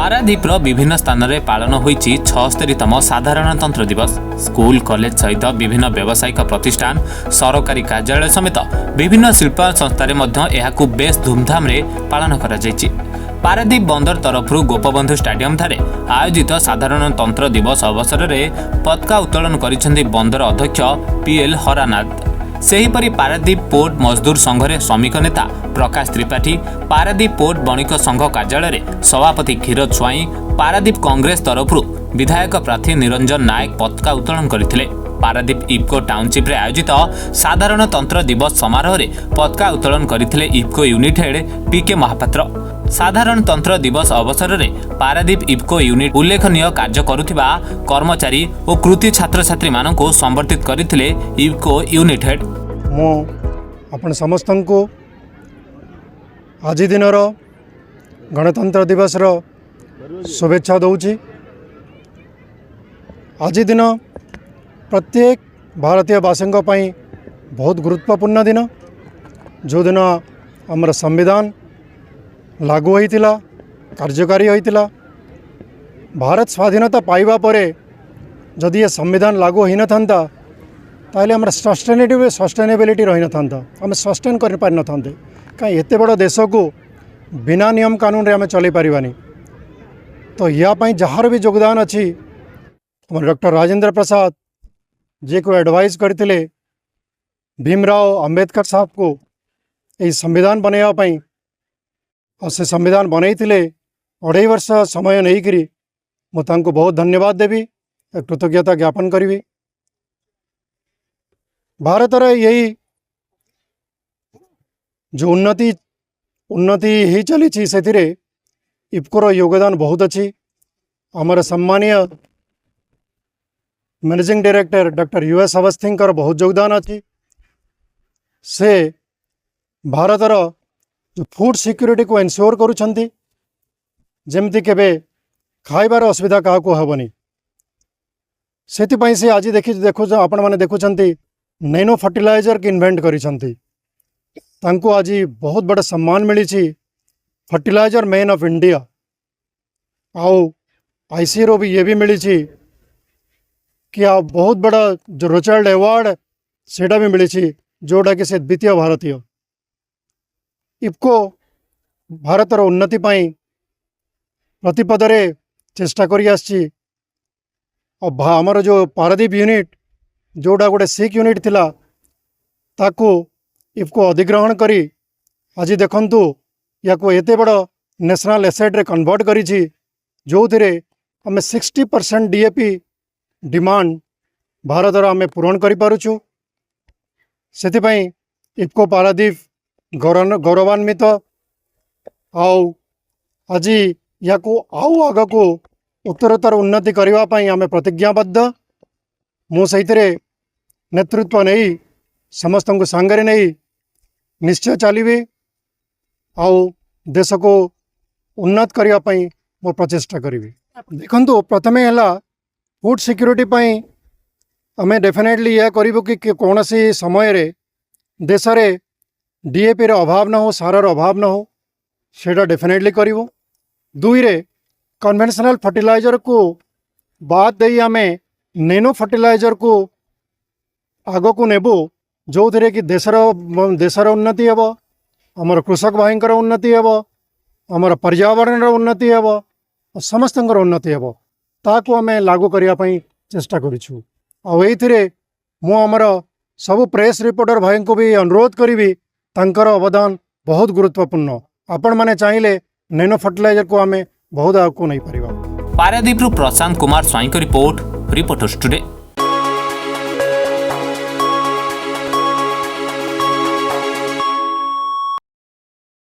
पारादीपर विभिन्न स्थान में पालन होईछि 76तम साधारणतंत्र दिवस। स्कूल कॉलेज सहित विभिन्न व्यावसायिक प्रतिष्ठान सरकारी कार्यालय समेत विभिन्न शिल्प संस्थार मध्य बेस धूमधाम रे पालन करा जायछि। पारादीप बंदर तरफ गोपबंधु स्टाडियम ठारे आयोजित साधारणतंत्र दिवस अवसर में पताका उत्तोलन करिसेंति बंदर अध्यक्ष पीएल हरानाथ। सेहीपरि पारादीप पोर्ट मजदूर संघरे श्रमिक नेता प्रकाश त्रिपाठी, पारादीप पोर्ट बणिक संघ कार्यालय सभापति क्षीरोद स्वाई, पारादीप कांग्रेस तरफ विधायक प्रार्थी निरंजन नायक पताका उत्तोलन करथिले। पारादीप इफ्को टाउनशिप रे आयोजित साधारणतंत्र दिवस समारोह रे पताका उत्तोलन करथिले इफ्को यूनिट हेड पीके महापात्र। साधारणतंत्र दिवस अवसर में पारादीप इफ्को यूनिट उल्लेखनीय कार्य करुथिबा कर्मचारी और कृति छात्र छात्री मानक संबर्धित करथिले इफ्को यूनिट हेड। मो आपण समस्त को आज दिन गणतंत्र दिवस शुभेच्छा दौची। आज दिन प्रत्येक भारतीय वासी बहुत गुरुत्वपूर्ण दिन, जो दिन आमर संविधान लागू होइतिला, कार्यकारी होइतिला। भारत स्वाधीनता पाइबा परे जदि ये संविधान लागू होई न थांता ताले हमर सस्टेनेबिलिटी रही न थांता, हम सस्टेन कर पारि न थांते। कहीं एते बड़ देश को बिना नियम कानून रे हम चली पारिबानी। तो या पई जहार भी योगदान अछि हमर डॉक्टर राजेंद्र प्रसाद जे को एडवाइस करथिले भीमराव अंबेडकर साहब को यही संविधान बनैया पई और से संविधान बनई 2.5 वर्ष समय नहीं करी मुझे बहुत धन्यवाद देवी, कृतज्ञता ज्ञापन करी। भारत यही जो उन्नति ही चली से इफ्कोर योगदान बहुत अच्छी। आमर सम्मानीय मैनेजिंग डायरेक्टर डॉक्टर यूएस अवस्थींकर बहुत योगदान अच्छी। से भारतर जो फूड सिक्योरिटी को एनश्योर करुछंती, जेमती केबे खाइबार असुविधा क्या हेबनी। से आज देखो आपण मैंने देखुंती नैनो फर्टिलाइजर की इन्वेंट करिछंती। तांको आज बहुत बड़ा सम्मान मिली फर्टिलाइजर मैन ऑफ इंडिया। आउ आईसीआर भी ये भी मिली कि आ बहुत बड़ा जो रोचाइल्ड अवार्ड सेटा भी मिली, जोटा कि से द्वितीय भारतीय। इफ्को भारतर उन्नति पाई प्रतिपदरे चेष्टा करी आछि। और आमर जो पारादीप यूनिट जोड़ा गोटे सिक यूनिट थिला ताकू इफ्को अधिग्रहण करी आज देखंतु या को एते बड़ नेशनल एसेट रे कन्वर्ट करी, जो थिरे हमें 60% डीएपी डिमांड भारतर आमे पूरण करि पारुछु। सेति पई इफ्को पारादीप गौरवान्वित। आज या को आउ आग को उत्तरोत्तर उन्नति करने आम प्रतिज्ञाबद्ध। मु सहितरे नेतृत्व नहीं समस्त को सांगरे नहीं निश्चय चलिए आउ देश को उन्नत करने मो प्रचेष्टा करी। देखो प्रथम है फूड सिक्योरिटी पाई आम डेफिनेटली यह करूँ कि कौन सी समय रे देश रे डीएपी रे अभाव न हो, सारार अभाव न हो, सेटा डेफिनेटली करिवो। दुई रे कन्वेंशनल फर्टिलाइजर को बाद दे आमे नैनो फर्टिलाइजर को आग को नेबो, जो थे कि देशर उन्नति हेब, आमर कृषक भाईंकर उन्नति हेब, आमर पर्यावरण उन्नति हेब, समस्तंकर उन्नति हेब। ताको आमे लागू करिया पई चेष्टा करिछु। आ एथिरे मु आमर सब प्रेस रिपोर्टर भाई को भी अनुरोध करी, तांकर अवदान बहुत गुरुत्वपूर्ण। आपण माने चाहिए नैनो फर्टिलाइजर को आमे बहुत आगू नहीं पारिबा। पारादीप प्रशांत कुमार स्वाई रिपोर्ट, रिपोर्टर्स टुडे।